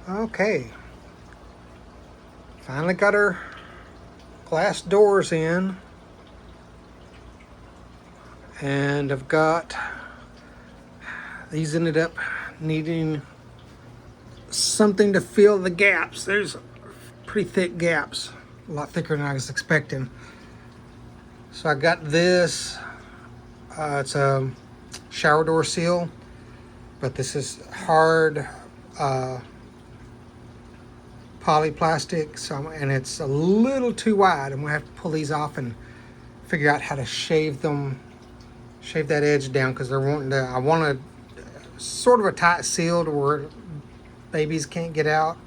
Okay, finally got our glass doors in, and I've got these ended up needing something to fill the gaps. There's pretty thick gaps, a lot thicker than I was expecting. So I got this. It's a shower door seal, but this is hard polyplastic, and it's a little too wide. I'm gonna have to pull these off and figure out how to shave that edge down, because I want a sort of a tight seal to where babies can't get out.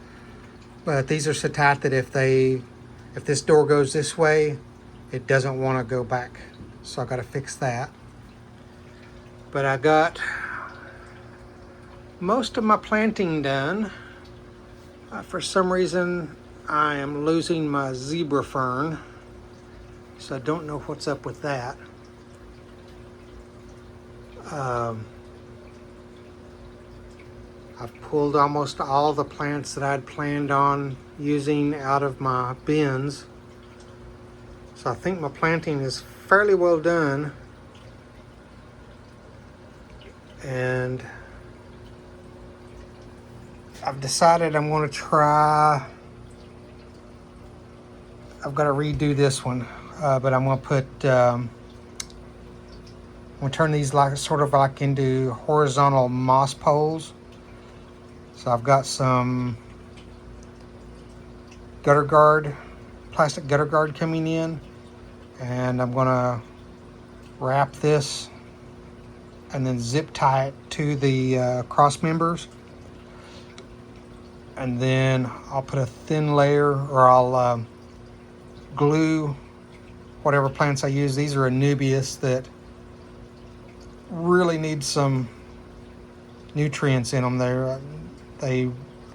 But these are so tight that if this door goes this way, it doesn't want to go back. So I got to fix that. But I got most of my planting done. For some reason, I am losing my zebra fern, so I don't know what's up with that. I've pulled almost all the plants that I'd planned on using out of my bins, so I think my planting is fairly well done. And I've decided I'm going to try. I've got to redo this one, but I'm going to put. I'm going to turn these sort of like into horizontal moss poles. So I've got some plastic gutter guard coming in, and I'm going to wrap this and then zip tie it to the cross members. And then I'll put a thin layer, or I'll glue whatever plants I use. These are Anubias that really need some nutrients in them. They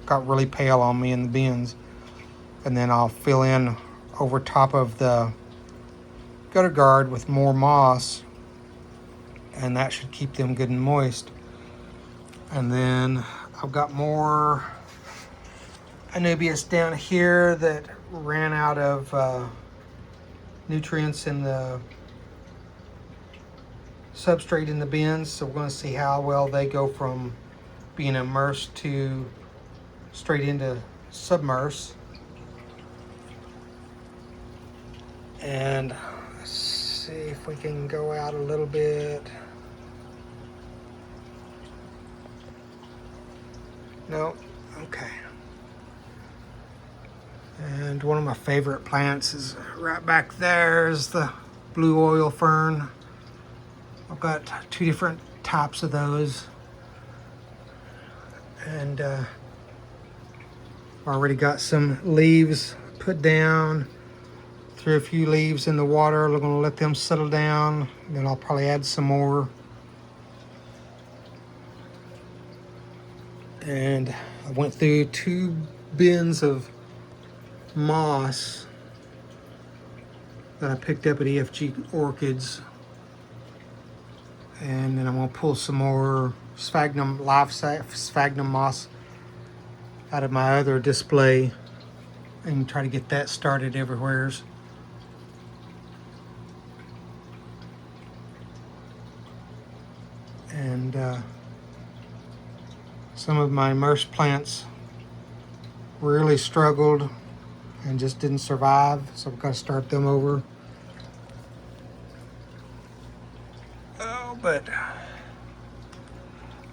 got really pale on me in the bins. And then I'll fill in over top of the gutter guard with more moss, and that should keep them good and moist. And then I've got more Anubias down here that ran out of nutrients in the substrate in the bins, so we're going to see how well they go from being immersed to straight into submerse. And let's see if we can go out a little bit. No, okay. And one of my favorite plants is right back there, is the blue oil fern. I've got two different types of those. And I've already got some leaves put down. Threw a few leaves in the water. I'm gonna let them settle down. Then I'll probably add some more. And I went through 2 bins of moss that I picked up at EFG Orchids, and then I'm going to pull some more live sphagnum moss out of my other display and try to get that started everywhere. And some of my immersed plants really struggled and just didn't survive, so I've got to start them over.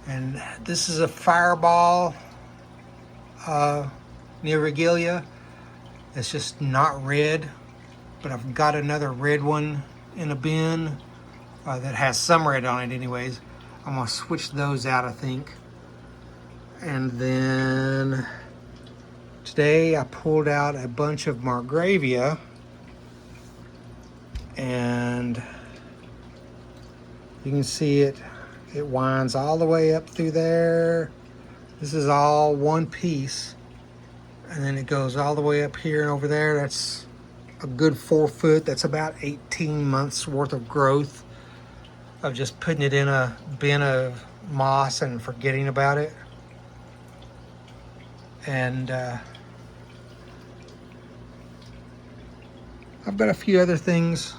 And this is a fireball Neregelia. It's just not red, but I've got another red one in a bin that has some red on it anyways. I'm gonna switch those out, I think. And then today I pulled out a bunch of Margravia, and you can see it winds all the way up through there. This is all one piece, and then it goes all the way up here and over there. That's a good 4 foot. That's about 18 months worth of growth of just putting it in a bin of moss and forgetting about it. And I've got a few other things.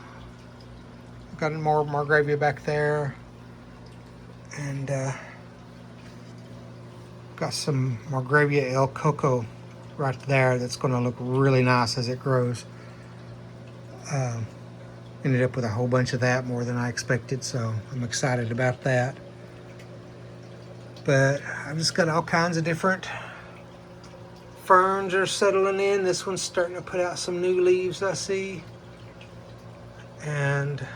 I've got more Margravia back there, and got some Margravia El Coco right there that's going to look really nice as it grows. Ended up with a whole bunch of that, more than I expected, so I'm excited about that. But I've just got all kinds of different ferns are settling in. This one's starting to put out some new leaves, I see. And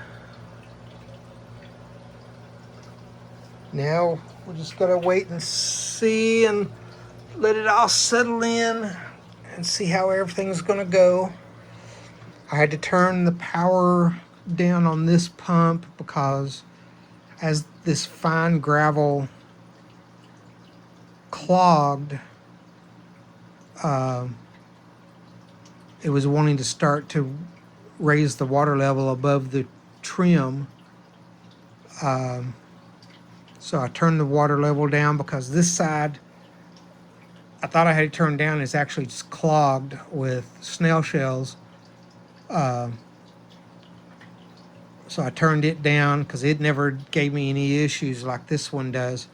now we're just gonna wait and see and let it all settle in and see how everything's gonna go. I had to turn the power down on this pump because as this fine gravel clogged, it was wanting to start to raise the water level above the trim. So I turned the water level down because this side, I thought I had it turned down, it's actually just clogged with snail shells. So I turned it down because it never gave me any issues like this one does.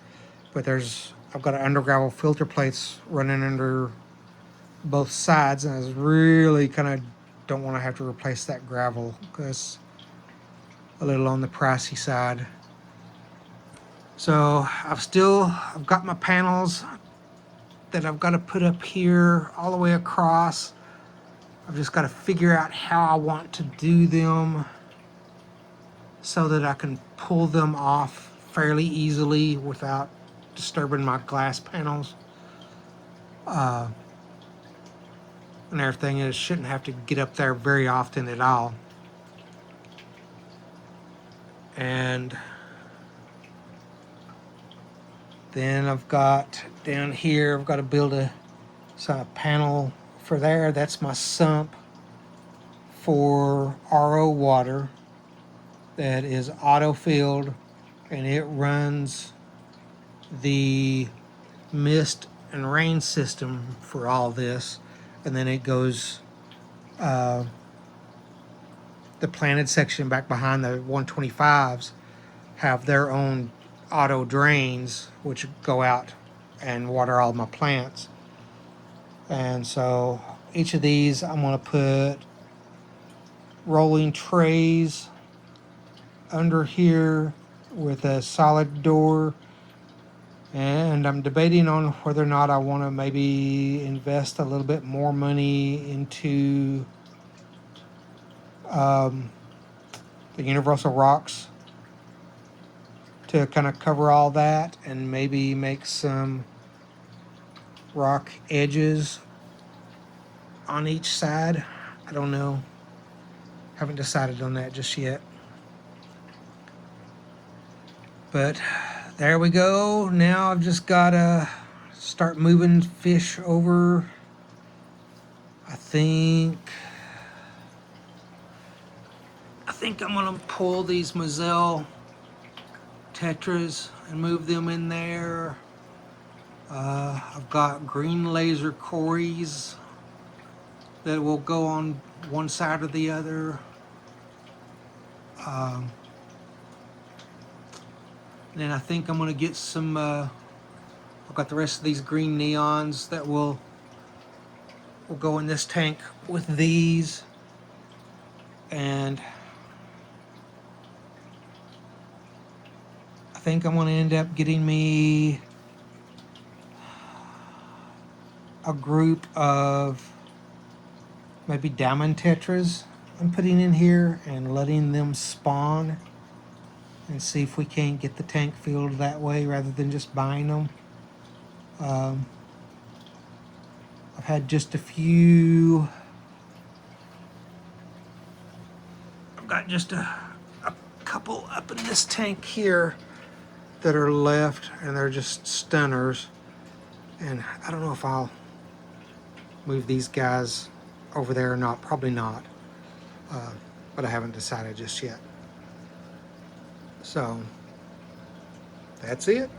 But I've got an undergravel filter plates running under both sides, and I was really kind of don't want to have to replace that gravel because a little on the pricey side. So I've got my panels that I've got to put up here all the way across. I've just got to figure out how I want to do them so that I can pull them off fairly easily without disturbing my glass panels. And everything is shouldn't have to get up there very often at all. And then I've got down here, I've got to build a panel for there. That's my sump for RO water that is auto-filled, and it runs the mist and rain system for all this. And then it goes, the planted section back behind the 125s have their own auto drains which go out and water all my plants. And so each of these I'm going to put rolling trays under here with a solid door, and I'm debating on whether or not I want to maybe invest a little bit more money into the universal rocks to kind of cover all that, and maybe make some rock edges on each side. I don't know. Haven't decided on that just yet. But there we go. Now I've just got to start moving fish over. I think I'm going to pull these Moselle tetras and move them in there. I've got green laser cories that will go on one side or the other. Then I think I'm going to get some, I've got the rest of these green neons that will go in this tank with these. And I think I'm going to end up getting me a group of maybe diamond tetras I'm putting in here and letting them spawn and see if we can't get the tank filled that way rather than just buying them. I've had just a few. I've got just a couple up in this tank here that are left, and they're just stunners. And I don't know if I'll move these guys over there or not. Probably not. But I haven't decided just yet. So that's it.